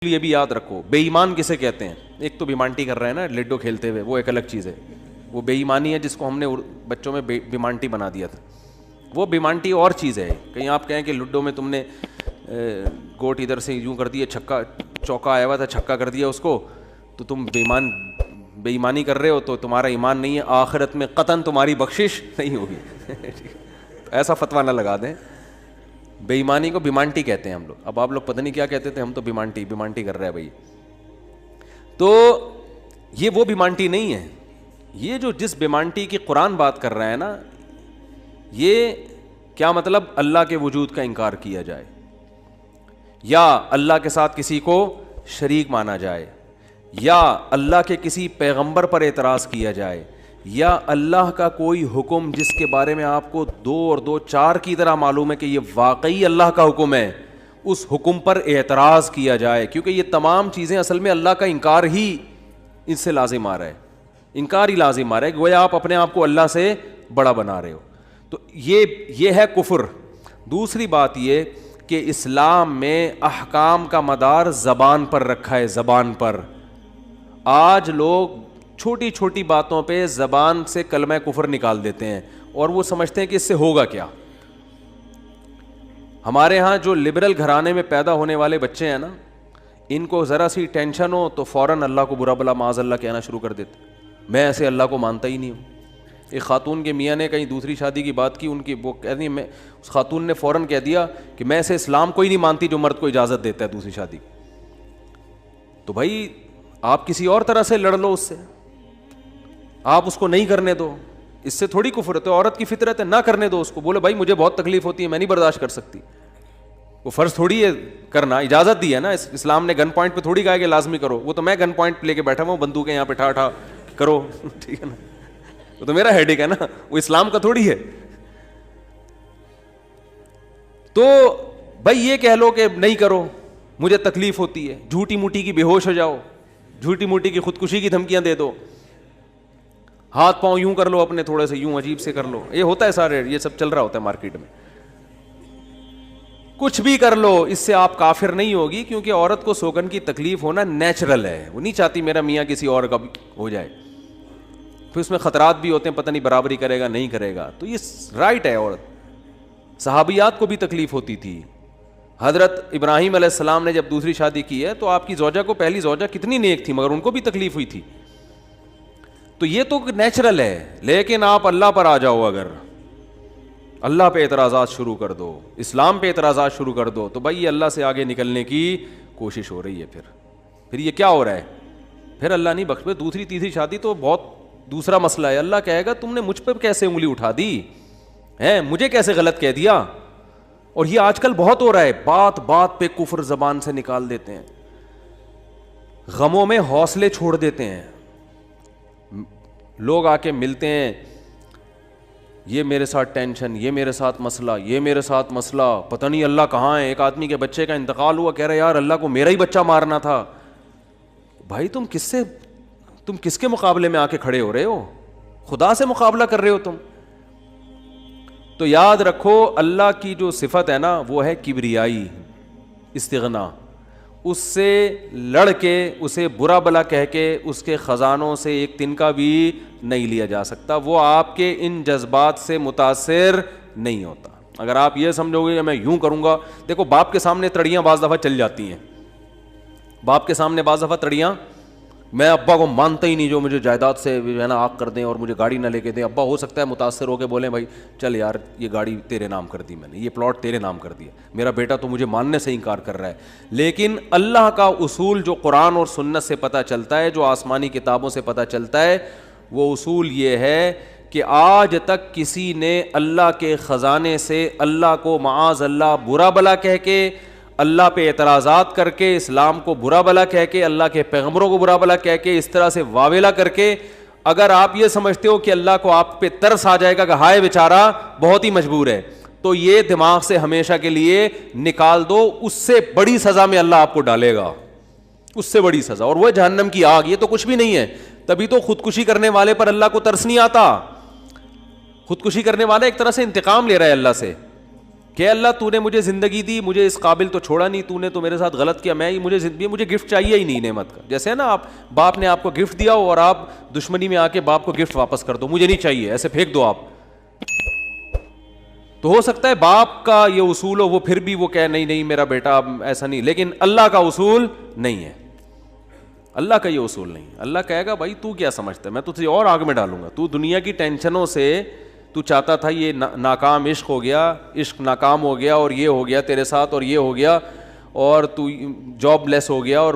یہ بھی یاد رکھو بے ایمان کسے کہتے ہیں. ایک تو بیمانٹی کر رہے ہیں نا لڈو کھیلتے ہوئے, وہ ایک الگ چیز ہے, وہ بے ایمانی ہے جس کو ہم نے بچوں میں بیمانٹی بنا دیا تھا. وہ بیمانٹی اور چیز ہے. کہیں آپ کہیں کہ لڈو میں تم نے گوٹ ادھر سے یوں کر دیا, چھکا چوکا آیا ہوا تھا چھکا کر دیا اس کو, تو تم بے ایمانی کر رہے ہو, تو تمہارا ایمان نہیں ہے, آخرت میں قطعاً تمہاری بخشش نہیں ہوگی. ایسا فتویٰ نہ لگا دیں. بے ایمانی کو بیمانٹی کہتے ہیں ہم لوگ. اب آپ لوگ پتہ نہیں کیا کہتے تھے, ہم تو بیمانٹی کر رہے ہیں بھائی. تو یہ وہ بیمانٹی نہیں ہے. یہ جو جس بیمانٹی کی قرآن بات کر رہا ہے نا, یہ کیا مطلب اللہ کے وجود کا انکار کیا جائے, یا اللہ کے ساتھ کسی کو شریک مانا جائے, یا اللہ کے کسی پیغمبر پر اعتراض کیا جائے, یا اللہ کا کوئی حکم جس کے بارے میں آپ کو 2 اور 2 4 کی طرح معلوم ہے کہ یہ واقعی اللہ کا حکم ہے, اس حکم پر اعتراض کیا جائے. کیونکہ یہ تمام چیزیں اصل میں اللہ کا انکار ہی اس سے لازم آ رہا ہے, انکار ہی لازم آ رہا ہے, گویا آپ اپنے آپ کو اللہ سے بڑا بنا رہے ہو. تو یہ ہے کفر. دوسری بات یہ کہ اسلام میں احکام کا مدار زبان پر رکھا ہے, زبان پر. آج لوگ چھوٹی چھوٹی باتوں پہ زبان سے کلمہ کفر نکال دیتے ہیں اور وہ سمجھتے ہیں کہ اس سے ہوگا کیا. ہمارے ہاں جو لبرل گھرانے میں پیدا ہونے والے بچے ہیں نا, ان کو ذرا سی ٹینشن ہو تو فوراً اللہ کو برا بلا معاذ اللہ کہنا شروع کر دیتے. میں ایسے اللہ کو مانتا ہی نہیں ہوں. ایک خاتون کے میاں نے کہیں دوسری شادی کی بات کی, ان کی وہ کہہ رہی میں, اس خاتون نے فوراً کہہ دیا کہ میں ایسے اسلام کو ہی نہیں مانتی جو مرد کو اجازت دیتا ہے دوسری شادی. تو بھائی آپ کسی اور طرح سے لڑ لو اس سے, آپ اس کو نہیں کرنے دو, اس سے تھوڑی کفر ہے. تو عورت کی فطرت ہے, نہ کرنے دو اس کو. بولے بھائی مجھے بہت تکلیف ہوتی ہے, میں نہیں برداشت کر سکتی. وہ فرض تھوڑی ہے کرنا, اجازت دی ہے نا اسلام نے. گن پوائنٹ پہ تھوڑی کہا کہ لازمی کرو. وہ تو میں گن پوائنٹ لے کے بیٹھا ہوں, بندوقیں یہاں پہ ٹھا کرو, ٹھیک ہے نا, وہ تو میرا ہیڈیک ہے نا, وہ اسلام کا تھوڑی ہے. تو بھائی یہ کہہ لو کہ نہیں کرو, مجھے تکلیف ہوتی ہے, جھوٹی موٹی کی بے ہوش ہو جاؤ, جھوٹی موٹی کی خودکشی کی دھمکیاں دے دو, ہاتھ پاؤں یوں کر لو اپنے تھوڑے سے, یوں عجیب سے کر لو. یہ ہوتا ہے سارے, یہ سب چل رہا ہوتا ہے مارکیٹ میں. کچھ بھی کر لو, اس سے آپ کافر نہیں ہوگی, کیونکہ عورت کو سوگن کی تکلیف ہونا نیچرل ہے. وہ نہیں چاہتی میرا میاں کسی اور کا ہو جائے. پھر اس میں خطرات بھی ہوتے ہیں, پتہ نہیں برابری کرے گا نہیں کرے گا. تو یہ رائٹ ہے. عورت صحابیات کو بھی تکلیف ہوتی تھی. حضرت ابراہیم علیہ السلام نے جب دوسری شادی کی ہے تو آپ کی زوجہ کو, پہلی زوجہ کتنی نیک تھی, مگر ان کو بھی تکلیف ہوئی تھی. تو یہ تو نیچرل ہے. لیکن آپ اللہ پر آ جاؤ, اگر اللہ پہ اعتراضات شروع کر دو, اسلام پہ اعتراضات شروع کر دو, تو بھائی یہ اللہ سے آگے نکلنے کی کوشش ہو رہی ہے. پھر یہ کیا ہو رہا ہے, پھر اللہ نہیں بخش. دوسری تیسری شادی تو بہت دوسرا مسئلہ ہے. اللہ کہے گا تم نے مجھ پہ کیسے انگلی اٹھا دی ہے, مجھے کیسے غلط کہہ دیا. اور یہ آج کل بہت ہو رہا ہے, بات بات پہ کفر زبان سے نکال دیتے ہیں, غموں میں حوصلے چھوڑ دیتے ہیں. لوگ آ کے ملتے ہیں, یہ میرے ساتھ ٹینشن, یہ میرے ساتھ مسئلہ, یہ میرے ساتھ مسئلہ, پتہ نہیں اللہ کہاں ہے. ایک آدمی کے بچے کا انتقال ہوا, کہہ رہا یار اللہ کو میرا ہی بچہ مارنا تھا. بھائی تم کس کے مقابلے میں آ کے کھڑے ہو رہے ہو, خدا سے مقابلہ کر رہے ہو تم. تو یاد رکھو اللہ کی جو صفت ہے نا وہ ہے کبریائی, استغنا. اس سے لڑ کے, اسے برا بلا کہہ کے, اس کے خزانوں سے ایک تنکا بھی نہیں لیا جا سکتا. وہ آپ کے ان جذبات سے متاثر نہیں ہوتا. اگر آپ یہ سمجھو گے کہ میں یوں کروں گا, دیکھو باپ کے سامنے تڑیاں بعض دفعہ چل جاتی ہیں. باپ کے سامنے بعض دفعہ تڑیاں, میں ابا کو مانتا ہی نہیں جو مجھے جائیداد سے ہے نا آگ کر دیں اور مجھے گاڑی نہ لے کے دیں. ابا ہو سکتا ہے متاثر ہو کے بولیں بھائی چل یار یہ گاڑی تیرے نام کر دی میں نے, یہ پلاٹ تیرے نام کر دیا, میرا بیٹا تو مجھے ماننے سے انکار کر رہا ہے. لیکن اللہ کا اصول جو قرآن اور سنت سے پتہ چلتا ہے, جو آسمانی کتابوں سے پتہ چلتا ہے, وہ اصول یہ ہے کہ آج تک کسی نے اللہ کے خزانے سے اللہ کو معاذ اللہ برا بلا کہہ کے, اللہ پہ اعتراضات کر کے, اسلام کو برا بلا کہہ کے, اللہ کے پیغمبروں کو برا بلا کہہ کے, اس طرح سے واویلا کر کے, اگر آپ یہ سمجھتے ہو کہ اللہ کو آپ پہ ترس آ جائے گا کہ ہائے بیچارہ بہت ہی مجبور ہے, تو یہ دماغ سے ہمیشہ کے لیے نکال دو. اس سے بڑی سزا میں اللہ آپ کو ڈالے گا, اس سے بڑی سزا, اور وہ جہنم کی آگ. یہ تو کچھ بھی نہیں ہے. تبھی تو خودکشی کرنے والے پر اللہ کو ترس نہیں آتا. خودکشی کرنے والا ایک طرح سے انتقام لے رہا ہے اللہ سے. کہ اللہ تو نے مجھے زندگی دی, مجھے اس قابل تو چھوڑا نہیں, تو نے تو میرے ساتھ غلط کیا, مجھے گفٹ چاہیے ہی نہیں نعمت کا. جیسے نا آپ باپ نے آپ کو گفٹ دیا ہو اور آپ دشمنی میں آ کے باپ کو گفٹ واپس کر دو, مجھے نہیں چاہیے, ایسے پھینک دو آپ. تو ہو سکتا ہے باپ کا یہ اصول ہو, وہ پھر بھی وہ کہے نہیں نہیں میرا بیٹا ایسا نہیں, لیکن اللہ کا اصول نہیں ہے, اللہ کا یہ اصول نہیں. اللہ کہے گا بھائی تو کیا سمجھتا ہے, میں تجھے اور آگ میں ڈالوں گا. تو دنیا کی ٹینشنوں سے تو چاہتا تھا یہ ناکام عشق ہو گیا, عشق ناکام ہو گیا, اور یہ ہو گیا تیرے ساتھ, اور یہ ہو گیا, اور تو جاب لیس ہو گیا, اور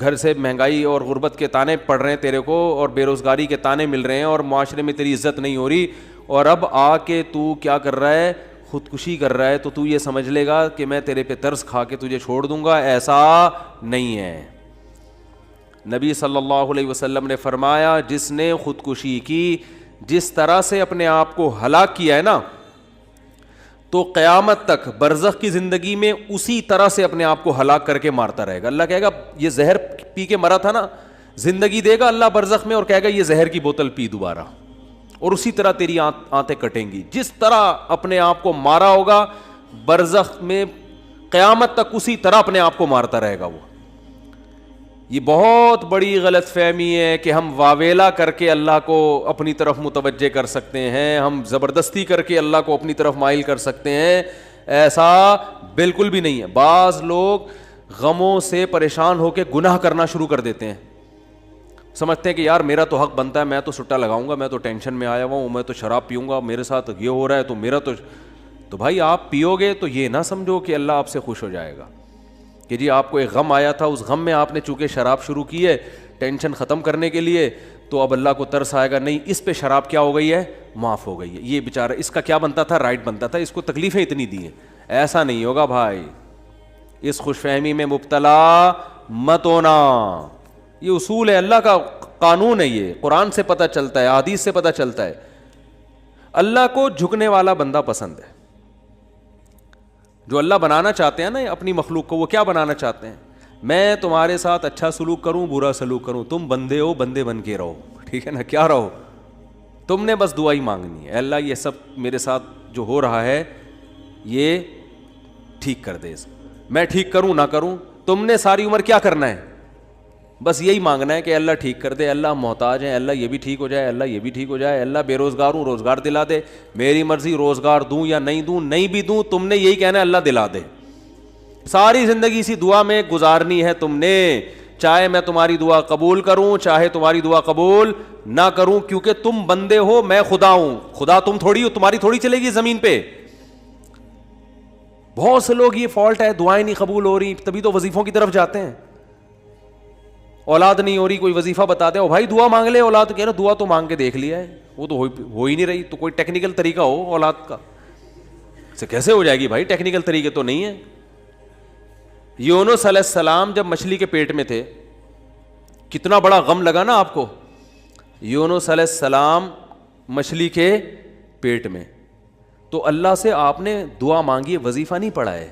گھر سے مہنگائی اور غربت کے تانے پڑ رہے ہیں تیرے کو, اور بے روزگاری کے تانے مل رہے ہیں, اور معاشرے میں تیری عزت نہیں ہو رہی, اور اب آ کے تو کیا کر رہا ہے, خودکشی کر رہا ہے. تو یہ سمجھ لے گا کہ میں تیرے پہ ترس کھا کے تجھے چھوڑ دوں گا. ایسا نہیں ہے. نبی صلی اللہ علیہ وسلم نے فرمایا جس نے خودکشی کی, جس طرح سے اپنے آپ کو ہلاک کیا ہے نا, تو قیامت تک برزخ کی زندگی میں اسی طرح سے اپنے آپ کو ہلاک کر کے مارتا رہے گا. اللہ کہے گا یہ زہر پی کے مرا تھا نا, زندگی دے گا اللہ برزخ میں, اور کہے گا یہ زہر کی بوتل پی دوبارہ, اور اسی طرح تیری آنتیں کٹیں گی. جس طرح اپنے آپ کو مارا ہوگا برزخ میں, قیامت تک اسی طرح اپنے آپ کو مارتا رہے گا وہ. یہ بہت بڑی غلط فہمی ہے کہ ہم واویلا کر کے اللہ کو اپنی طرف متوجہ کر سکتے ہیں, ہم زبردستی کر کے اللہ کو اپنی طرف مائل کر سکتے ہیں. ایسا بالکل بھی نہیں ہے. بعض لوگ غموں سے پریشان ہو کے گناہ کرنا شروع کر دیتے ہیں, سمجھتے ہیں کہ یار میرا تو حق بنتا ہے, میں تو سٹا لگاؤں گا, میں تو ٹینشن میں آیا ہوا ہوں, میں تو شراب پیوں گا, میرے ساتھ یہ ہو رہا ہے تو میرا تو بھائی آپ پیو گے تو یہ نہ سمجھو کہ اللہ آپ سے خوش ہو جائے گا کہ جی آپ کو ایک غم آیا تھا, اس غم میں آپ نے چونکہ شراب شروع کی ہے ٹینشن ختم کرنے کے لیے, تو اب اللہ کو ترس آئے گا, نہیں اس پہ شراب کیا ہو گئی ہے, معاف ہو گئی ہے, یہ بیچارہ اس کا کیا بنتا تھا, رائٹ بنتا تھا, اس کو تکلیفیں اتنی دی ہیں. ایسا نہیں ہوگا بھائی, اس خوش فہمی میں مبتلا مت ہونا. یہ اصول ہے, اللہ کا قانون ہے, یہ قرآن سے پتہ چلتا ہے, حدیث سے پتہ چلتا ہے. اللہ کو جھکنے والا بندہ پسند ہے. جو اللہ بنانا چاہتے ہیں نا اپنی مخلوق کو, وہ کیا بنانا چاہتے ہیں, میں تمہارے ساتھ اچھا سلوک کروں برا سلوک کروں, تم بندے ہو, بندے بن کے رہو, ٹھیک ہے نا, کیا رہو, تم نے بس دعا ہی مانگنی ہے, اللہ یہ سب میرے ساتھ جو ہو رہا ہے یہ ٹھیک کر دے, میں ٹھیک کروں نہ کروں, تم نے ساری عمر کیا کرنا ہے, بس یہی مانگنا ہے کہ اللہ ٹھیک کر دے, اللہ محتاج ہیں, اللہ یہ بھی ٹھیک ہو جائے, اللہ یہ بھی ٹھیک ہو جائے, اللہ بے روزگار ہوں روزگار دلا دے, میری مرضی روزگار دوں یا نہیں دوں, نہیں بھی دوں تم نے یہی کہنا ہے اللہ دلا دے. ساری زندگی اسی دعا میں گزارنی ہے تم نے, چاہے میں تمہاری دعا قبول کروں چاہے تمہاری دعا قبول نہ کروں, کیونکہ تم بندے ہو, میں خدا ہوں, خدا تم تھوڑی ہو, تمہاری تھوڑی چلے گی زمین پہ. بہت سے لوگ یہ فالٹ ہے, دعائیں نہیں قبول ہو رہی تبھی تو وظیفوں کی طرف جاتے ہیں, اولاد نہیں ہو رہی کوئی وظیفہ بتا دے, او بھائی دعا مانگ لے, اولاد کہہ رہا دعا تو مانگ کے دیکھ لیا ہے, وہ تو ہو ہی نہیں رہی, تو کوئی ٹیکنیکل طریقہ ہو اولاد کا, سے کیسے ہو جائے گی بھائی, ٹیکنیکل طریقے تو نہیں ہے. یونس علیہ السلام جب مچھلی کے پیٹ میں تھے, کتنا بڑا غم لگا نا آپ کو, یونس علیہ السلام مچھلی کے پیٹ میں, تو اللہ سے آپ نے دعا مانگی, وظیفہ نہیں پڑھا ہے.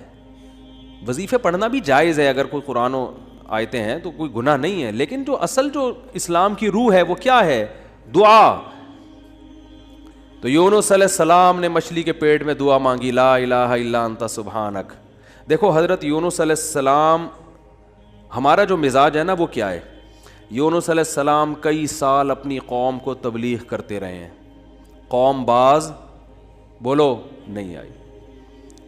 وظیفے پڑھنا بھی جائز ہے اگر کوئی قرآن و آیتیں ہیں تو کوئی گناہ نہیں ہے, لیکن جو اصل جو اسلام کی روح ہے وہ کیا ہے, دعا. تو یونس علیہ السلام نے مچھلی کے پیٹ میں دعا مانگی, لا الہ الا انت سبحانک. دیکھو حضرت یونس علیہ السلام, ہمارا جو مزاج ہے نا وہ کیا ہے, یونس علیہ السلام کئی سال اپنی قوم کو تبلیغ کرتے رہے ہیں, قوم باز بولو نہیں آئی.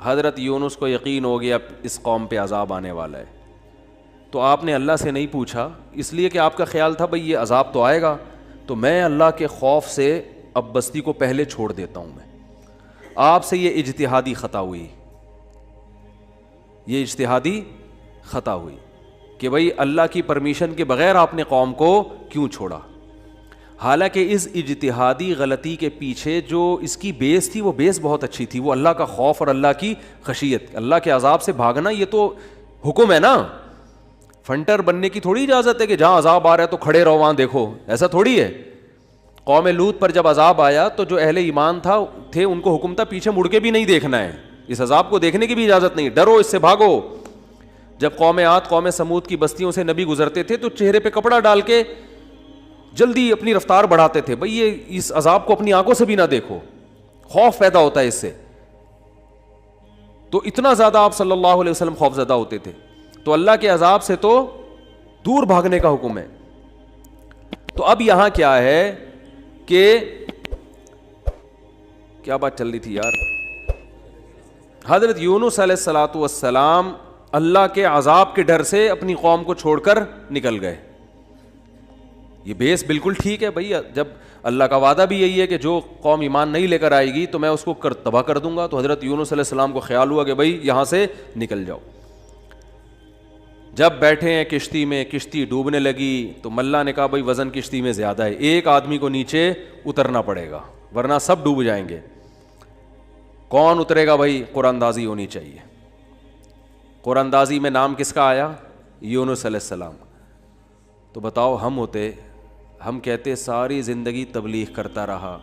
حضرت یونس کو یقین ہو گیا اس قوم پہ عذاب آنے والا ہے, تو آپ نے اللہ سے نہیں پوچھا, اس لیے کہ آپ کا خیال تھا بھئی یہ عذاب تو آئے گا, تو میں اللہ کے خوف سے اب بستی کو پہلے چھوڑ دیتا ہوں. میں آپ سے یہ اجتہادی خطا ہوئی, یہ اجتہادی خطا ہوئی کہ بھئی اللہ کی پرمیشن کے بغیر آپ نے قوم کو کیوں چھوڑا. حالانکہ اس اجتہادی غلطی کے پیچھے جو اس کی بیس تھی وہ بیس بہت اچھی تھی, وہ اللہ کا خوف اور اللہ کی خشیت, اللہ کے عذاب سے بھاگنا یہ تو حکم ہے نا. فنٹر بننے کی تھوڑی اجازت ہے کہ جہاں عذاب آ رہا ہے تو کھڑے رہو وہاں دیکھو, ایسا تھوڑی ہے. قوم لوط پر جب عذاب آیا تو جو اہل ایمان تھے ان کو حکم تھا پیچھے مڑ کے بھی نہیں دیکھنا ہے, اس عذاب کو دیکھنے کی بھی اجازت نہیں, ڈرو اس سے بھاگو. جب قوم عاد قوم سمود کی بستیوں سے نبی گزرتے تھے تو چہرے پہ کپڑا ڈال کے جلدی اپنی رفتار بڑھاتے تھے, بھئی یہ اس عذاب کو اپنی آنکھوں سے بھی نہ دیکھو, خوف پیدا ہوتا ہے اس سے. تو اتنا زیادہ آپ صلی اللہ علیہ وسلم خوف زدہ ہوتے تھے. تو اللہ کے عذاب سے تو دور بھاگنے کا حکم ہے. تو اب یہاں کیا ہے کہ کیا بات چل رہی تھی یار, حضرت یونس علیہ الصلوۃ والسلام اللہ کے عذاب کے ڈر سے اپنی قوم کو چھوڑ کر نکل گئے. یہ بیس بالکل ٹھیک ہے بھائی, جب اللہ کا وعدہ بھی یہی ہے کہ جو قوم ایمان نہیں لے کر آئے گی تو میں اس کو تباہ کر دوں گا. تو حضرت یونس علیہ السلام کو خیال ہوا کہ بھائی یہاں سے نکل جاؤ. جب بیٹھے ہیں کشتی میں, کشتی ڈوبنے لگی تو ملا نے کہا بھائی وزن کشتی میں زیادہ ہے, ایک آدمی کو نیچے اترنا پڑے گا ورنہ سب ڈوب جائیں گے. کون اترے گا بھائی؟ قرآن اندازی ہونی چاہیے. قرآن اندازی میں نام کس کا آیا؟ یونس علیہ السلام. تو بتاؤ ہم ہوتے, ہم کہتے ساری زندگی تبلیغ کرتا رہا,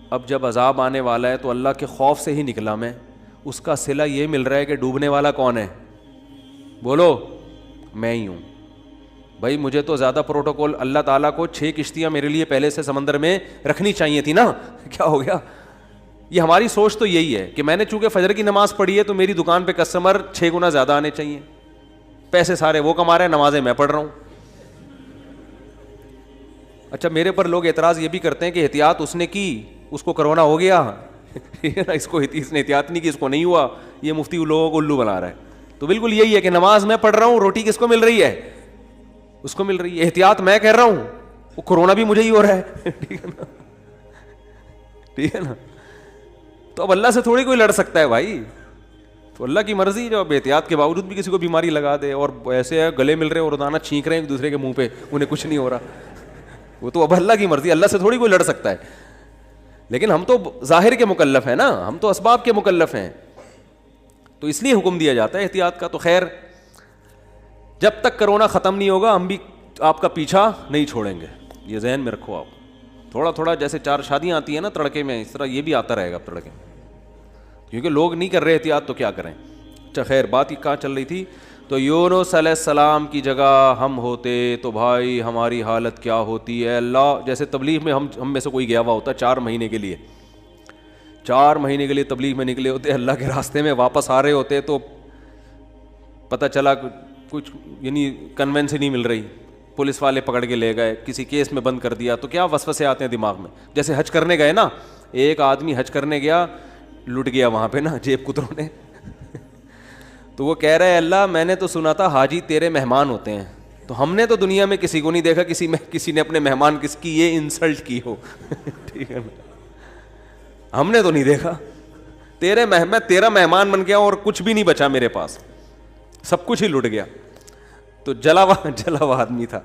اب جب عذاب آنے والا ہے تو اللہ کے خوف سے ہی نکلا میں, اس کا صلہ یہ مل رہا ہے کہ ڈوبنے والا کون ہے؟ بولو, میں ہی ہوں. بھائی مجھے تو زیادہ پروٹوکول, اللہ تعالیٰ کو 6 کشتیاں میرے لیے پہلے سے سمندر میں رکھنی چاہیے تھی نا, کیا ہو گیا؟ یہ ہماری سوچ تو یہی ہے کہ میں نے چونکہ فجر کی نماز پڑھی ہے تو میری دکان پہ کسٹمر 6 گنا زیادہ آنے چاہیے, پیسے سارے وہ کما رہے ہیں, نمازیں میں پڑھ رہا ہوں. اچھا میرے پر لوگ اعتراض یہ بھی کرتے ہیں کہ احتیاط اس نے کی, اس کو کرونا ہو گیا اس نے احتیاط نہیں کی, اس کو نہیں ہوا, یہ مفتی لوگوں کو الو بنا رہا ہے. تو بالکل یہی ہے کہ نماز میں پڑھ رہا ہوں, روٹی کس کو مل رہی ہے؟ اس کو مل رہی ہے. احتیاط میں کہہ رہا ہوں, وہ کرونا بھی مجھے ہی ہو رہا ہے. ٹھیک ہے نا. تو اب اللہ سے تھوڑی کوئی لڑ سکتا ہے بھائی, تو اللہ کی مرضی جو اب احتیاط کے باوجود بھی کسی کو بیماری لگا دے, اور ایسے گلے مل رہے ہیں اور روزانہ چھینک رہے ہیں ایک دوسرے کے منہ پہ, انہیں کچھ نہیں ہو رہا, وہ تو اب اللہ کی مرضی, اللہ سے تھوڑی کوئی لڑ سکتا ہے. لیکن ہم تو ظاہر کے مکلف ہیں نا, ہم تو اسباب کے مکلف ہیں, تو اس لیے حکم دیا جاتا ہے احتیاط کا. تو خیر جب تک کرونا ختم نہیں ہوگا ہم بھی آپ کا پیچھا نہیں چھوڑیں گے, یہ ذہن میں رکھو آپ. تھوڑا تھوڑا جیسے 4 شادیاں آتی ہیں نا تڑکے میں, اس طرح یہ بھی آتا رہے گا تڑکے میں, کیونکہ لوگ نہیں کر رہے احتیاط تو کیا کریں. اچھا خیر بات ہی کہاں چل رہی تھی؟ تو یونس علیہ السلام کی جگہ ہم ہوتے تو بھائی ہماری حالت کیا ہوتی ہے. اللہ جیسے تبلیغ میں ہم میں سے کوئی گیا ہوا ہوتا 4 مہینے کے لیے, 4 مہینے کے لیے تبلیغ میں نکلے ہوتے, اللہ کے راستے میں واپس آ رہے ہوتے تو پتہ چلا کچھ یعنی کنوینس ہی نہیں مل رہی, پولیس والے پکڑ کے لے گئے, کسی کیس میں بند کر دیا, تو کیا وسوسے آتے ہیں دماغ میں. جیسے حج کرنے گئے نا, ایک آدمی حج کرنے گیا, لٹ گیا وہاں پہ نا جیب کتروں نے, تو وہ کہہ رہا ہے اللہ میں نے تو سنا تھا حاجی تیرے مہمان ہوتے ہیں, تو ہم نے تو دنیا میں کسی کو نہیں دیکھا کسی نے اپنے مہمان کس کی یہ انسلٹ کی ہو. ٹھیک ہے نا, ہم نے تو نہیں دیکھا, میں تیرا مہمان بن گیا اور کچھ بھی نہیں بچا میرے پاس, سب کچھ ہی لٹ گیا. تو جلا ہوا آدمی تھا.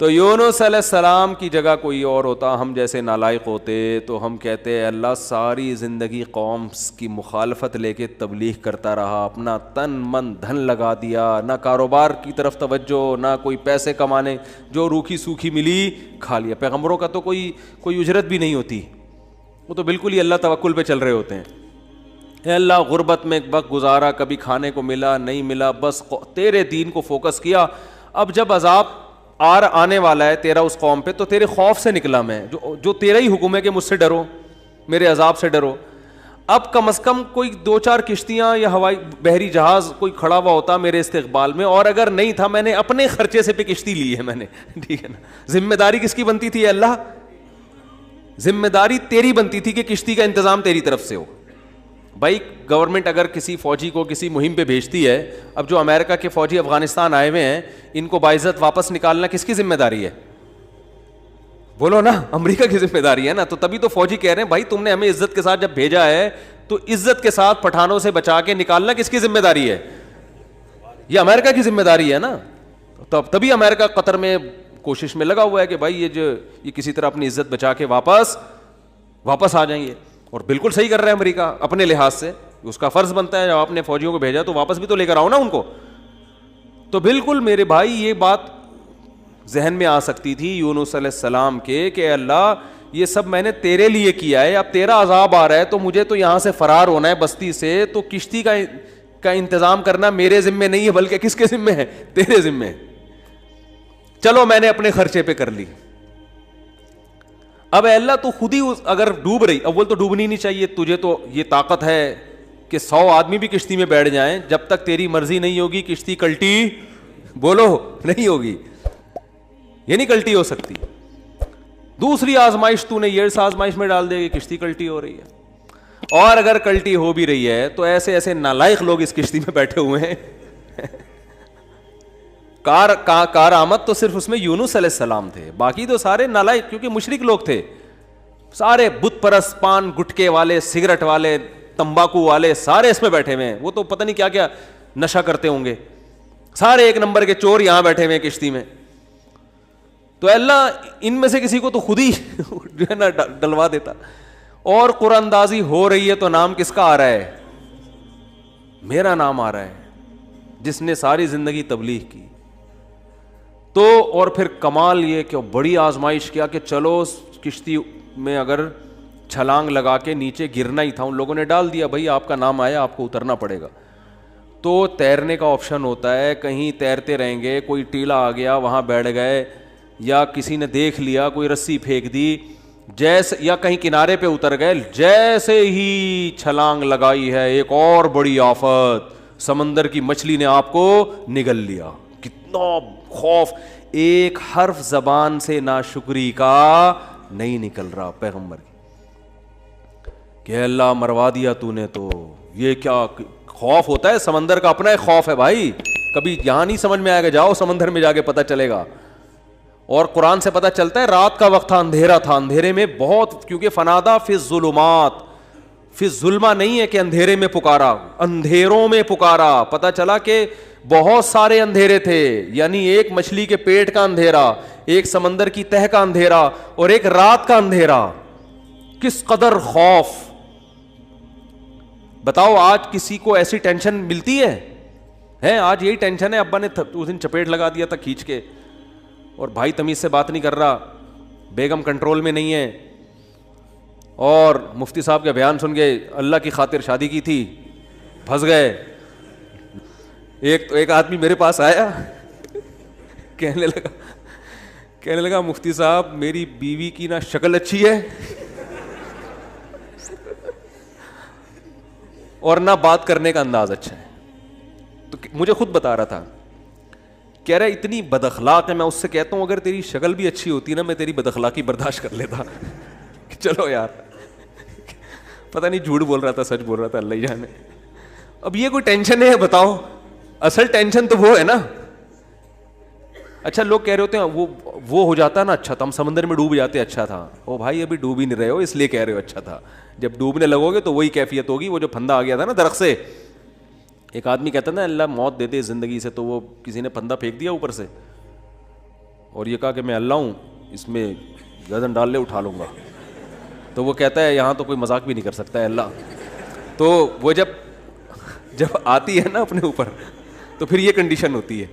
تو یونس علیہ السلام کی جگہ کوئی اور ہوتا, ہم جیسے نالائق ہوتے, تو ہم کہتے اللہ ساری زندگی قوم کی مخالفت لے کے تبلیغ کرتا رہا, اپنا تن من دھن لگا دیا, نہ کاروبار کی طرف توجہ, نہ کوئی پیسے کمانے, جو روکھی سوکھی ملی کھا لیا. پیغمبروں کا تو کوئی اجرت بھی نہیں ہوتی, وہ تو بالکل ہی اللہ توکل پہ چل رہے ہوتے ہیں. اے اللہ غربت میں وقت گزارا, کبھی کھانے کو ملا نہیں ملا, بس تیرے دین کو فوکس کیا. اب جب عذاب آنے والا ہے تیرا اس قوم پہ, تو تیرے خوف سے نکلا میں, جو تیرا ہی حکم ہے کہ مجھ سے ڈرو, میرے عذاب سے ڈرو. اب کم از کم کوئی 2-4 کشتیاں یا ہوائی بحری جہاز کوئی کھڑا ہوا ہوتا میرے استقبال میں, اور اگر نہیں تھا میں نے اپنے خرچے سے پہ کشتی لی ہے میں نے. ٹھیک ہے نا, ذمہ داری کس کی بنتی تھی اللہ؟ ذمہ داری تیری بنتی تھی کہ کشتی کا انتظام تیری طرف سے ہو. بھائی گورنمنٹ اگر کسی فوجی کو کسی مہم پہ بھیجتی ہے, اب جو امریکہ کے فوجی افغانستان آئے ہوئے ہیں ان کو باعزت واپس نکالنا کس کی ذمہ داری ہے؟ بولو نا, امریکہ کی ذمہ داری ہے نا. تو تبھی تو فوجی کہہ رہے ہیں بھائی تم نے ہمیں عزت کے ساتھ جب بھیجا ہے تو عزت کے ساتھ پٹھانوں سے بچا کے نکالنا کس کی ذمہ داری ہے؟ یہ امریکہ کی ذمہ داری ہے نا. تبھی امریکہ قطر میں کوشش میں لگا ہوا ہے کہ بھائی یہ کسی طرح اپنی عزت بچا کے واپس آ جائیں گے. اور بالکل صحیح کر رہا ہے امریکہ اپنے لحاظ سے, اس کا فرض بنتا ہے جب آپ نے فوجیوں کو بھیجا تو واپس بھی تو لے کر آؤ نا ان کو. تو بالکل میرے بھائی یہ بات ذہن میں آ سکتی تھی یونس علیہ السلام کے کہ اللہ یہ سب میں نے تیرے لیے کیا ہے, اب تیرا عذاب آ رہا ہے تو مجھے تو یہاں سے فرار ہونا ہے بستی سے, تو کشتی کا انتظام کرنا میرے ذمے نہیں ہے بلکہ کس کے ذمے ہے؟ تیرے ذمے ہے. چلو میں نے اپنے خرچے پہ کر لی. اب اے اللہ تو خود ہی اگر ڈوب رہی, اول تو ڈوبنی نہیں چاہیے, تجھے تو یہ طاقت ہے, کہ 100 آدمی بھی کشتی میں بیٹھ جائیں, جب تک تیری مرضی نہیں ہوگی کشتی کلٹی بولو نہیں ہوگی, یہ نہیں کلٹی ہو سکتی. دوسری آزمائش تو نے یہ اس آزمائش میں ڈال دے گی, کشتی کلٹی ہو رہی ہے. اور اگر کلٹی ہو بھی رہی ہے تو ایسے ایسے نالائق لوگ اس کشتی میں بیٹھے ہوئے ہیں. کار آمد تو صرف اس میں یونس علیہ السلام تھے, باقی تو سارے نالائق, کیونکہ مشرک لوگ تھے سارے, بت پرست, پان گٹکے والے, سگریٹ والے, تمباکو والے, سارے اس میں بیٹھے ہوئے ہیں. وہ تو پتہ نہیں کیا کیا نشہ کرتے ہوں گے, سارے ایک نمبر کے چور یہاں بیٹھے ہوئے ہیں کشتی میں. تو اللہ ان میں سے کسی کو تو خود ہی جو ہے نا ڈلوا دیتا. اور قرآن اندازی ہو رہی ہے تو نام کس کا آ رہا ہے؟ میرا نام آ رہا ہے, جس نے ساری زندگی تبلیغ کی. تو اور پھر کمال یہ کہ بڑی آزمائش کیا کہ چلو کشتی میں اگر چھلانگ لگا کے نیچے گرنا ہی تھا, ان لوگوں نے ڈال دیا, بھائی آپ کا نام آیا, آپ کو اترنا پڑے گا. تو تیرنے کا آپشن ہوتا ہے, کہیں تیرتے رہیں گے, کوئی ٹیلا آ گیا وہاں بیٹھ گئے, یا کسی نے دیکھ لیا کوئی رسی پھینک دی جیسے, یا کہیں کنارے پہ اتر گئے. جیسے ہی چھلانگ لگائی ہے ایک اور بڑی آفت, سمندر کی مچھلی نے آپ کو نگل لیا. کتنا خوف, ایک حرف زبان سے ناشکری کا نہیں نکل رہا پیغمبر کی, کہ اللہ مروا دیا تو نے. تو یہ کیا خوف ہوتا ہے, سمندر کا اپنا ایک خوف ہے بھائی, کبھی یہاں نہیں سمجھ میں آئے گا, جاؤ سمندر میں جا کے پتہ چلے گا. اور قرآن سے پتہ چلتا ہے رات کا وقت تھا, اندھیرا تھا, اندھیرے میں بہت, کیونکہ فنادا فی الظلمات, فی الظلمہ نہیں ہے کہ اندھیرے میں پکارا, اندھیروں میں پکارا. پتہ چلا کہ بہت سارے اندھیرے تھے, یعنی ایک مچھلی کے پیٹ کا اندھیرا, ایک سمندر کی تہ کا اندھیرا, اور ایک رات کا اندھیرا. کس قدر خوف. بتاؤ آج کسی کو ایسی ٹینشن ملتی ہے؟ آج یہی ٹینشن ہے, ابا نے اس دن چپیٹ لگا دیا تھا کھینچ کے, اور بھائی تمیز سے بات نہیں کر رہا, بیگم کنٹرول میں نہیں ہے, اور مفتی صاحب کا بیان سن کے اللہ کی خاطر شادی کی تھی, پھنس گئے. ایک آدمی میرے پاس آیا, کہنے لگا مفتی صاحب میری بیوی کی نہ شکل اچھی ہے اور نہ بات کرنے کا انداز اچھا ہے. تو مجھے خود بتا رہا تھا, کہہ رہا ہے اتنی بد اخلاق ہے. میں اس سے کہتا ہوں اگر تیری شکل بھی اچھی ہوتی نا, میں تیری بد اخلاقی برداشت کر لیتا. چلو یار, پتہ نہیں جھوٹ بول رہا تھا سچ بول رہا تھا, اللہ ہی جانے. اب یہ کوئی ٹینشن ہے بتاؤ؟ اصل ٹینشن تو وہ ہے نا. اچھا لوگ کہہ رہے ہوتے ہیں وہ ہو جاتا نا اچھا تھا, ہم سمندر میں ڈوب جاتے اچھا تھا. او بھائی ابھی ڈوب ہی نہیں رہے ہو اس لیے کہہ رہے ہو اچھا تھا, جب ڈوبنے لگو گے تو وہی کیفیت ہوگی. وہ جو پھندا آ گیا تھا نا درخت سے, ایک آدمی کہتا نا اللہ موت دے دے زندگی سے, تو وہ کسی نے پھندا پھینک دیا اوپر سے, اور یہ کہا کہ میں اللہ ہوں, اس میں گردن ڈال لے اٹھا لوں گا. تو وہ کہتا ہے یہاں تو کوئی مذاق بھی نہیں کر سکتا ہے اللہ. تو وہ جب آتی ہے نا اپنے اوپر, تو پھر یہ کنڈیشن ہوتی ہے.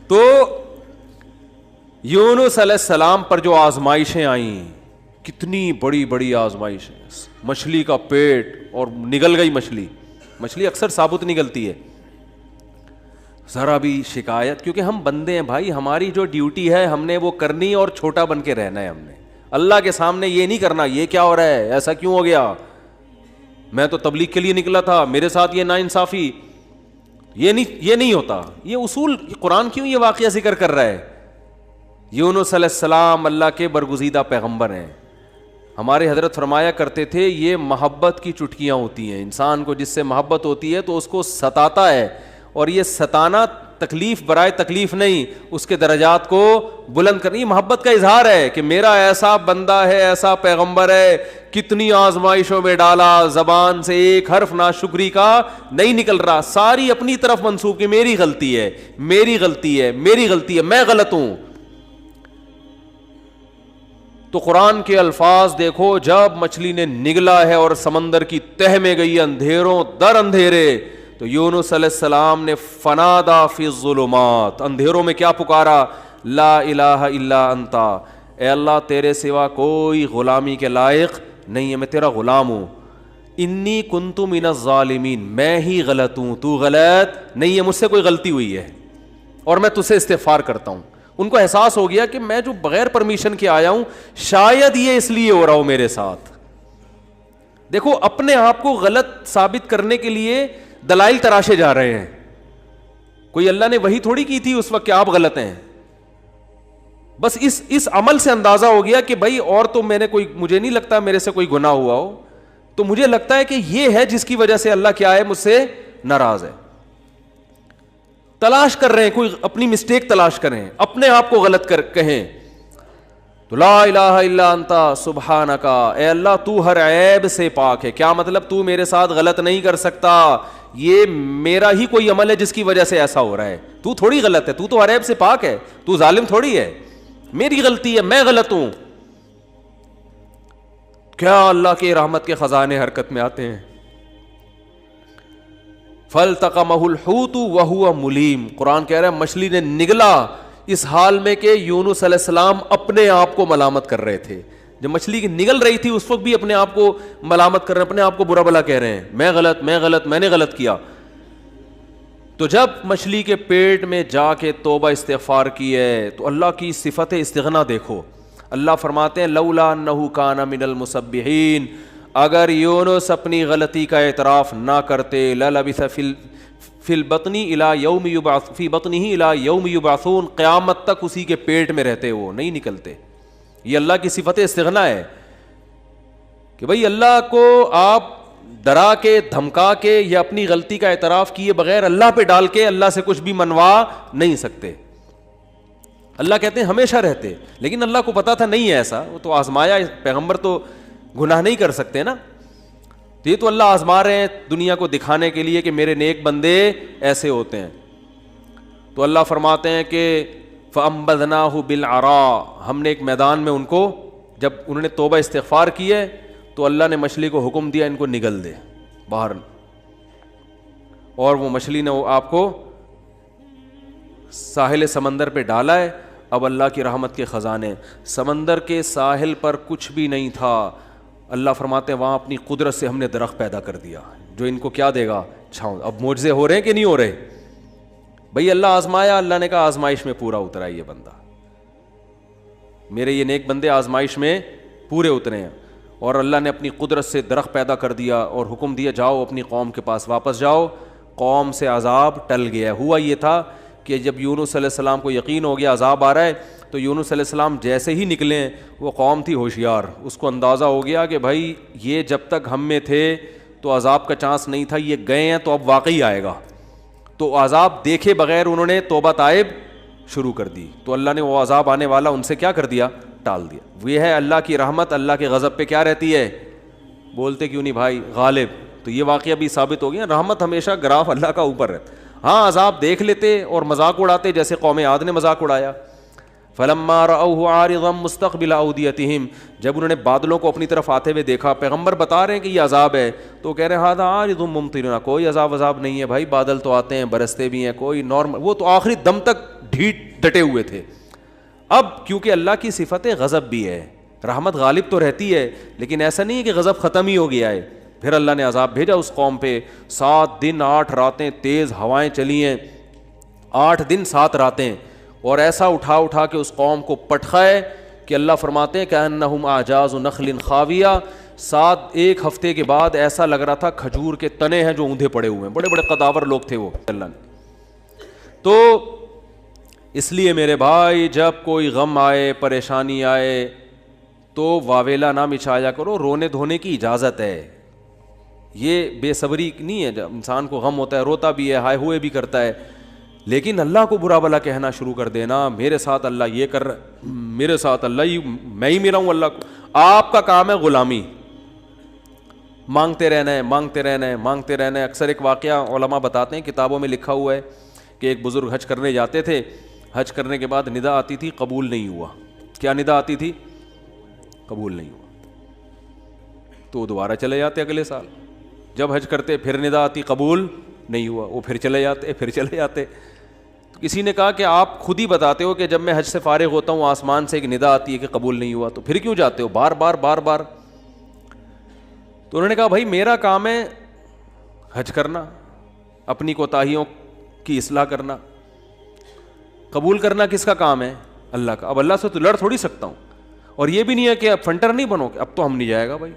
تو یونس علیہ السلام پر جو آزمائشیں آئیں, کتنی بڑی بڑی آزمائشیں, مچھلی کا پیٹ, اور نگل گئی مچھلی اکثر ثابت نکلتی ہے. ذرا بھی شکایت, کیونکہ ہم بندے ہیں بھائی, ہماری جو ڈیوٹی ہے ہم نے وہ کرنی اور چھوٹا بن کے رہنا ہے. ہم نے اللہ کے سامنے یہ نہیں کرنا یہ کیا ہو رہا ہے, ایسا کیوں ہو گیا, میں تو تبلیغ کے لیے نکلا تھا, میرے ساتھ یہ ناانصافی. یہ نہیں ہوتا. یہ اصول قرآن کیوں یہ واقعہ ذکر کر رہا ہے؟ یونس علیہ السلام اللہ کے برگزیدہ پیغمبر ہیں. ہمارے حضرت فرمایا کرتے تھے یہ محبت کی چٹکیاں ہوتی ہیں. انسان کو جس سے محبت ہوتی ہے تو اس کو ستاتا ہے, اور یہ ستانا تکلیف برائے تکلیف نہیں, اس کے درجات کو بلند کرنی محبت کا اظہار ہے کہ میرا ایسا بندہ ہے, ایسا پیغمبر ہے, کتنی آزمائشوں میں ڈالا, زبان سے ایک حرف ناشکری کا نہیں نکل رہا, ساری اپنی طرف منسوب کہ میری غلطی ہے, میری غلطی ہے, میری غلطی ہے, میں غلط ہوں. تو قرآن کے الفاظ دیکھو, جب مچھلی نے نگلا ہے اور سمندر کی تہ میں گئی اندھیروں در اندھیرے, تو یونس علیہ السلام نے فنادا فی الظلمات, اندھیروں میں کیا پکارا, لا الہ الا انتا, اے اللہ تیرے سوا کوئی غلامی کے لائق نہیں ہے, میں تیرا غلام ہوں. انی کنت من الظالمین, میں ہی غلط ہوں, تو غلط نہیں ہے, مجھ سے کوئی غلطی ہوئی ہے اور میں تجھ سے استغفار کرتا ہوں. ان کو احساس ہو گیا کہ میں جو بغیر پرمیشن کے آیا ہوں, شاید یہ اس لیے ہو رہا ہو میرے ساتھ. دیکھو اپنے آپ کو غلط ثابت کرنے کے لیے دلائل تراشے جا رہے ہیں. کوئی اللہ نے وہی تھوڑی کی تھی اس وقت کہ آپ غلط ہیں. بس اس عمل سے اندازہ ہو گیا کہ بھائی اور تو مجھے نہیں لگتا میرے سے کوئی گناہ ہوا ہو, تو مجھے لگتا ہے کہ یہ ہے جس کی وجہ سے اللہ کیا ہے, مجھ سے ناراض ہے. تلاش کر رہے ہیں, کوئی اپنی مسٹیک تلاش کریں, اپنے آپ کو غلط کہیں تو لا الہ الا انت سبحانک, اے اللہ تو ہر عیب سے پاک ہے. کیا مطلب؟ تو میرے ساتھ غلط نہیں کر سکتا, یہ میرا ہی کوئی عمل ہے جس کی وجہ سے ایسا ہو رہا ہے. تو تھوڑی غلط ہے, تو ہر عیب سے پاک ہے, تو ظالم تھوڑی ہے, میری غلطی ہے, میں غلط ہوں. کیا اللہ کے رحمت کے خزانے حرکت میں آتے ہیں. فَالْتَقَمَهُ الْحُوتُ وَهُوَ مُلِيمٌ, قرآن کہہ رہا ہے مچھلی نے نگلا اس حال میں کہ یونس علیہ السلام اپنے آپ کو ملامت کر رہے تھے. جب مچھلی کی نگل رہی تھی اس وقت بھی اپنے آپ کو ملامت کر رہے ہیں, اپنے آپ کو برا بھلا کہہ رہے ہیں, میں غلط, میں نے غلط کیا. تو جب مچھلی کے پیٹ میں جا کے توبہ استغفار کی ہے تو اللہ کی صفت استغنا دیکھو. اللہ فرماتے ہیں لولا انہ کان من المسبحین, اگر یونس اپنی غلطی کا اعتراف نہ کرتے للبث فی البطن الی یوم یبعث فی بطنہ الی یوم یبعثون, قیامت تک اسی کے پیٹ میں رہتے, وہ نہیں نکلتے. یہ اللہ کی صفت استغنا ہے کہ بھئی اللہ کو آپ ڈرا کے دھمکا کے یا اپنی غلطی کا اعتراف کیے بغیر اللہ پہ ڈال کے اللہ سے کچھ بھی منوا نہیں سکتے. اللہ کہتے ہیں ہمیشہ رہتے, لیکن اللہ کو پتا تھا نہیں ہے ایسا, وہ تو آزمایا, پیغمبر تو گناہ نہیں کر سکتے نا, تو یہ تو اللہ آزما رہے ہیں دنیا کو دکھانے کے لیے کہ میرے نیک بندے ایسے ہوتے ہیں. تو اللہ فرماتے ہیں کہ فَأَنبَذْنَاهُ بِالْعَرَاءِ, ہم نے ایک میدان میں ان کو, جب انہوں نے توبہ استغفار کی ہے تو اللہ نے مچھلی کو حکم دیا ان کو نگل دے باہر, اور وہ مچھلی نے آپ کو ساحل سمندر پہ ڈالا ہے. اب اللہ کی رحمت کے خزانے, سمندر کے ساحل پر کچھ بھی نہیں تھا. اللہ فرماتے ہیں وہاں اپنی قدرت سے ہم نے درخت پیدا کر دیا جو ان کو کیا دے گا, چھاؤں. اب معجزے ہو رہے ہیں کہ نہیں ہو رہے بھئی؟ اللہ آزمایا, اللہ نے کہا آزمائش میں پورا اترا ہے یہ بندہ, میرے یہ نیک بندے آزمائش میں پورے اترے ہیں. اور اللہ نے اپنی قدرت سے درخت پیدا کر دیا اور حکم دیا جاؤ اپنی قوم کے پاس واپس جاؤ. قوم سے عذاب ٹل گیا. ہوا یہ تھا کہ جب یونس علیہ السلام کو یقین ہو گیا عذاب آ رہا ہے, تو یونس علیہ السلام جیسے ہی نکلے, وہ قوم تھی ہوشیار, اس کو اندازہ ہو گیا کہ بھائی یہ جب تک ہم میں تھے تو عذاب کا چانس نہیں تھا, یہ گئے ہیں تو اب واقعی آئے گا. تو عذاب دیکھے بغیر انہوں نے توبہ تائب شروع کر دی, تو اللہ نے وہ عذاب آنے والا ان سے کیا کر دیا, ٹال دیا. یہ ہے اللہ کی رحمت, اللہ کے غضب پہ کیا رہتی ہے, بولتے کیوں نہیں بھائی, غالب. تو یہ واقعہ بھی ثابت ہو گیا, رحمت ہمیشہ گراف اللہ کا اوپر ہے. ہاں عذاب دیکھ لیتے اور مذاق اڑاتے, جیسے قوم عاد نے مذاق اڑایا. فلما رأوه عارضا مستقبل اودیتہم, جب انہوں نے بادلوں کو اپنی طرف آتے ہوئے دیکھا, پیغمبر بتا رہے ہیں کہ یہ عذاب ہے, تو کہہ رہے ہیں ھذا عارض ممطرنا, کوئی عذاب نہیں ہے بھائی, بادل تو آتے ہیں برستے بھی ہیں, کوئی نارمل. وہ تو آخری دم تک ڈٹے ہوئے تھے. اب کیونکہ اللہ کی صفت غضب بھی ہے, رحمت غالب تو رہتی ہے, لیکن ایسا نہیں ہے کہ غضب ختم ہی ہو گیا ہے. پھر اللہ نے عذاب بھیجا اس قوم پہ, 7 دن 8 راتیں تیز ہوائیں چلی ہیں, 8 دن 7 راتیں, اور ایسا اٹھا کے اس قوم کو پٹخا ہے کہ اللہ فرماتے ہیں کأنہم اعجاز نخل خاویہ. 1 ہفتے کے بعد ایسا لگ رہا تھا کھجور کے تنے ہیں جو اوندھے پڑے ہوئے ہیں, بڑے بڑے قداور لوگ تھے وہ. اللہ نے تو اس لیے میرے بھائی جب کوئی غم آئے, پریشانی آئے, تو واویلا نہ مچایا کرو, رونے دھونے کی اجازت ہے. یہ بے صبری نہیں ہے, جب انسان کو غم ہوتا ہے روتا بھی ہے, ہائے ہوئے بھی کرتا ہے, لیکن اللہ کو برا بھلا کہنا شروع کر دینا, میرے ساتھ اللہ یہ کر رہا, میرے ساتھ اللہ میں ہی میرا ہوں اللہ کو. آپ کا کام ہے غلامی, مانگتے رہنا ہے, مانگتے رہنا ہے, مانگتے رہنا ہے. اکثر ایک واقعہ علماء بتاتے ہیں, کتابوں میں لکھا ہوا ہے کہ ایک بزرگ حج کرنے جاتے تھے, حج کرنے کے بعد ندا آتی تھی قبول نہیں ہوا. کیا ندا آتی تھی؟ قبول نہیں ہوا. تو دوبارہ چلے جاتے اگلے سال, جب حج کرتے پھر ندا آتی قبول نہیں ہوا, وہ پھر چلے جاتے. تو کسی نے کہا کہ آپ خود ہی بتاتے ہو کہ جب میں حج سے فارغ ہوتا ہوں آسمان سے ایک ندا آتی ہے کہ قبول نہیں ہوا, تو پھر کیوں جاتے ہو بار بار. تو انہوں نے کہا بھائی میرا کام ہے حج کرنا, اپنی کوتاہیوں کی اصلاح کرنا, قبول کرنا کس کا کام ہے؟ اللہ کا. اب اللہ سے تو لڑ تھوڑی سکتا ہوں, اور یہ بھی نہیں ہے کہ اب فنٹر نہیں بنو کہ اب تو ہم نہیں جائے گا بھائی,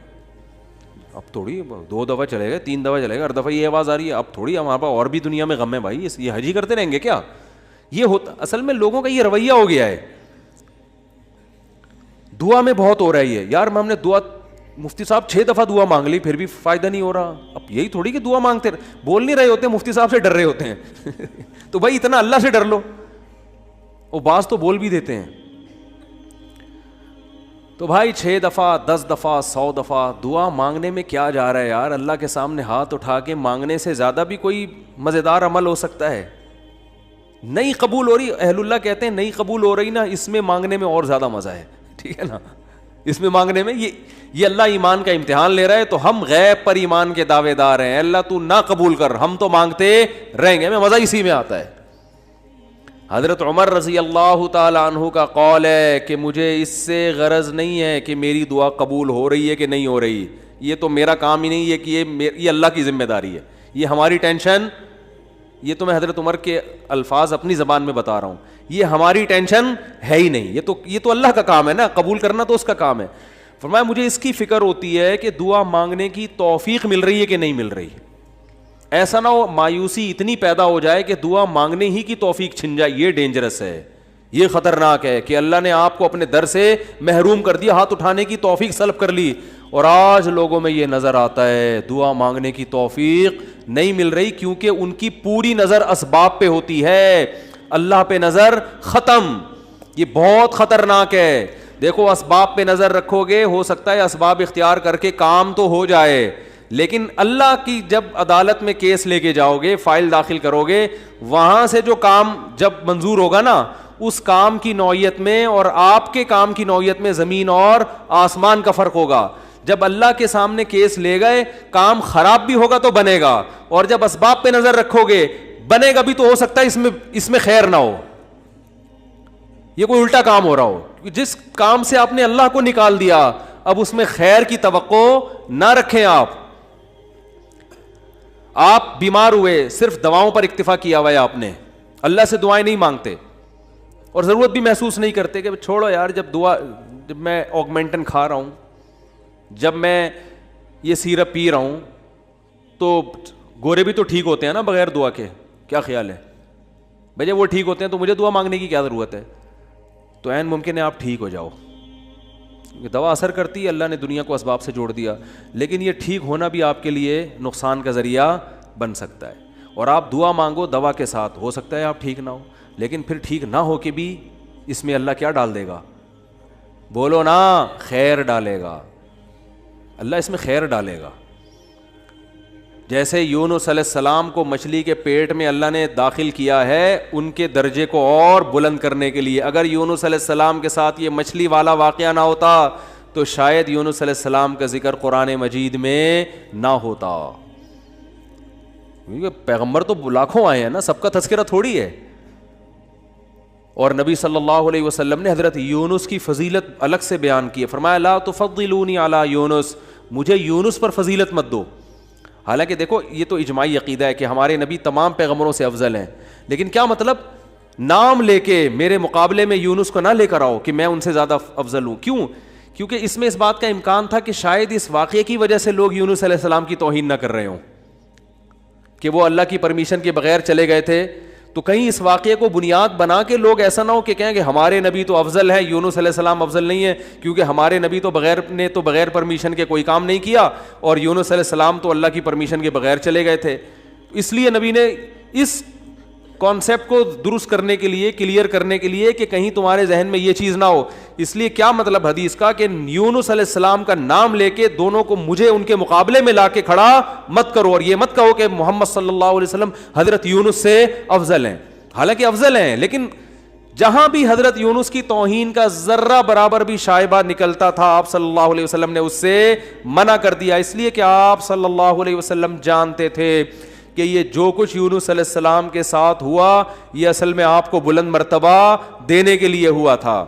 اب تھوڑی 2 دفعہ چلے گا 3 دفعہ چلے گا، ہر دفعہ یہ آواز آ رہی ہے، اب تھوڑی ہمارے پاس اور بھی دنیا میں غم ہے بھائی، یہ حج ہی کرتے رہیں گے کیا؟ یہ ہوتا اصل میں لوگوں کا یہ رویہ ہو گیا ہے. دعا میں بہت ہو رہا ہے یہ، یار ہم نے دعا، مفتی صاحب 6 دفعہ دعا مانگ لی پھر بھی فائدہ نہیں ہو رہا. اب یہی تھوڑی کہ دعا مانگتے بول نہیں رہے ہوتے، مفتی صاحب سے ڈر رہے ہوتے ہیں تو بھائی اتنا اللہ سے ڈر لو. وہ بعض تو بول بھی دیتے ہیں. تو بھائی 6 دفعہ 10 دفعہ 100 دفعہ دعا مانگنے میں کیا جا رہا ہے یار؟ اللہ کے سامنے ہاتھ اٹھا کے مانگنے سے زیادہ بھی کوئی مزیدار عمل ہو سکتا ہے؟ نہیں قبول ہو رہی، اہل اللہ کہتے ہیں نہیں قبول ہو رہی نا، اس میں مانگنے میں اور زیادہ مزہ ہے. ٹھیک ہے نا، اس میں مانگنے میں یہ اللہ ایمان کا امتحان لے رہا ہے. تو ہم غیب پر ایمان کے دعوے دار ہیں، اللہ تو نہ قبول کر، ہم تو مانگتے رہیں گے. ہمیں مزہ اسی میں آتا ہے. حضرت عمر رضی اللہ تعالی عنہ کا قول ہے کہ مجھے اس سے غرض نہیں ہے کہ میری دعا قبول ہو رہی ہے کہ نہیں ہو رہی، یہ تو میرا کام ہی نہیں ہے کہ یہ اللہ کی ذمہ داری ہے، یہ ہماری ٹینشن. یہ تو میں حضرت عمر کے الفاظ اپنی زبان میں بتا رہا ہوں، یہ ہماری ٹینشن ہے ہی نہیں، یہ تو اللہ کا کام ہے نا، قبول کرنا تو اس کا کام ہے. فرمایا مجھے اس کی فکر ہوتی ہے کہ دعا مانگنے کی توفیق مل رہی ہے کہ نہیں مل رہی. ایسا نہ ہو مایوسی اتنی پیدا ہو جائے کہ دعا مانگنے ہی کی توفیق چھن جائے. یہ ڈینجرس ہے، یہ خطرناک ہے کہ اللہ نے آپ کو اپنے در سے محروم کر دیا، ہاتھ اٹھانے کی توفیق سلب کر لی. اور آج لوگوں میں یہ نظر آتا ہے دعا مانگنے کی توفیق نہیں مل رہی کیونکہ ان کی پوری نظر اسباب پہ ہوتی ہے، اللہ پہ نظر ختم. یہ بہت خطرناک ہے. دیکھو اسباب پہ نظر رکھو گے، ہو سکتا ہے اسباب اختیار کر کے کام تو ہو جائے، لیکن اللہ کی جب عدالت میں کیس لے کے جاؤ گے، فائل داخل کرو گے، وہاں سے جو کام جب منظور ہوگا نا، اس کام کی نوعیت میں اور آپ کے کام کی نوعیت میں زمین اور آسمان کا فرق ہوگا. جب اللہ کے سامنے کیس لے گئے، کام خراب بھی ہوگا تو بنے گا، اور جب اسباب پہ نظر رکھو گے بنے گا بھی تو ہو سکتا ہے اس میں خیر نہ ہو، یہ کوئی الٹا کام ہو رہا ہو. جس کام سے آپ نے اللہ کو نکال دیا اب اس میں خیر کی توقع نہ رکھیں. آپ بیمار ہوئے، صرف دواؤں پر اکتفا کیا ہوا ہے آپ نے، اللہ سے دعائیں نہیں مانگتے اور ضرورت بھی محسوس نہیں کرتے کہ چھوڑو یار، جب میں آگمنٹن کھا رہا ہوں، جب میں یہ سیرپ پی رہا ہوں تو گورے بھی تو ٹھیک ہوتے ہیں نا بغیر دعا کے. کیا خیال ہے بھائی؟ جب وہ ٹھیک ہوتے ہیں تو مجھے دعا مانگنے کی کیا ضرورت ہے؟ تو عین ممکن ہے آپ ٹھیک ہو جاؤ. دوا اثر کرتی ہے، اللہ نے دنیا کو اسباب سے جوڑ دیا، لیکن یہ ٹھیک ہونا بھی آپ کے لیے نقصان کا ذریعہ بن سکتا ہے. اور آپ دعا مانگو دوا کے ساتھ، ہو سکتا ہے آپ ٹھیک نہ ہو، لیکن پھر ٹھیک نہ ہو کے بھی اس میں اللہ کیا ڈال دے گا؟ بولو نا، خیر ڈالے گا. اللہ اس میں خیر ڈالے گا. جیسے یونس علیہ السلام کو مچھلی کے پیٹ میں اللہ نے داخل کیا ہے ان کے درجے کو اور بلند کرنے کے لیے. اگر یونس علیہ السلام کے ساتھ یہ مچھلی والا واقعہ نہ ہوتا تو شاید یونس علیہ السلام کا ذکر قرآن مجید میں نہ ہوتا. کیونکہ پیغمبر تو لاکھوں آئے ہیں نا، سب کا تذکرہ تھوڑی ہے. اور نبی صلی اللہ علیہ وسلم نے حضرت یونس کی فضیلت الگ سے بیان کی ہے. فرمایا لا تفضلونی علی یونس، مجھے یونس پر فضیلت مت دو. حالانکہ دیکھو یہ تو اجماعی عقیدہ ہے کہ ہمارے نبی تمام پیغمبروں سے افضل ہیں، لیکن کیا مطلب نام لے کے میرے مقابلے میں یونس کو نہ لے کر آؤ کہ میں ان سے زیادہ افضل ہوں. کیوں؟ کیونکہ اس میں اس بات کا امکان تھا کہ شاید اس واقعے کی وجہ سے لوگ یونس علیہ السلام کی توہین نہ کر رہے ہوں کہ وہ اللہ کی پرمیشن کے بغیر چلے گئے تھے. تو کہیں اس واقعے کو بنیاد بنا کے لوگ ایسا نہ ہو کہ کہیں کہ ہمارے نبی تو افضل ہے، یونس علیہ السلام افضل نہیں ہے، کیونکہ ہمارے نبی تو بغیر پرمیشن کے کوئی کام نہیں کیا اور یونس علیہ السلام تو اللہ کی پرمیشن کے بغیر چلے گئے تھے. اس لیے نبی نے اس کانسیپٹ کو درست کرنے کے لیے، کلیئر کرنے کے لیے کہ کہیں تمہارے ذہن میں یہ چیز نہ ہو. اس لیے کیا مطلب حدیث کا کہ یونس علیہ السلام کا نام لے کے دونوں کو مجھے ان کے مقابلے میں لا کے کھڑا مت کرو، اور یہ مت کہو کہ محمد صلی اللہ علیہ وسلم حضرت یونس سے افضل ہیں. حالانکہ افضل ہیں، لیکن جہاں بھی حضرت یونس کی توہین کا ذرہ برابر بھی شائبہ نکلتا تھا آپ صلی اللہ علیہ وسلم نے اس سے منع کر دیا. اس لیے کہ آپ صلی اللہ علیہ وسلم جانتے تھے کہ یہ جو کچھ یونس علیہ السلام کے ساتھ ہوا یہ اصل میں آپ کو بلند مرتبہ دینے کے لیے ہوا تھا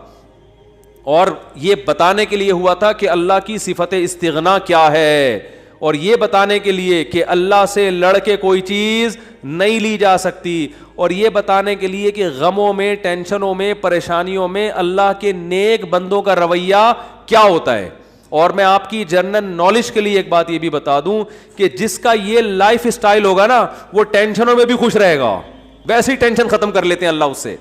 اور یہ بتانے کے لیے ہوا تھا کہ اللہ کی صفت استغنا کیا ہے، اور یہ بتانے کے لیے کہ اللہ سے لڑ کے کوئی چیز نہیں لی جا سکتی، اور یہ بتانے کے لیے کہ غموں میں، ٹینشنوں میں، پریشانیوں میں اللہ کے نیک بندوں کا رویہ کیا ہوتا ہے. اور میں آپ کی جنرل نالج کے لیے ایک بات یہ بھی بتا دوں کہ جس کا یہ لائف اسٹائل ہوگا نا وہ ٹینشنوں میں بھی خوش رہے گا. ویسے ہی ٹینشن ختم کر لیتے ہیں اللہ اس سے.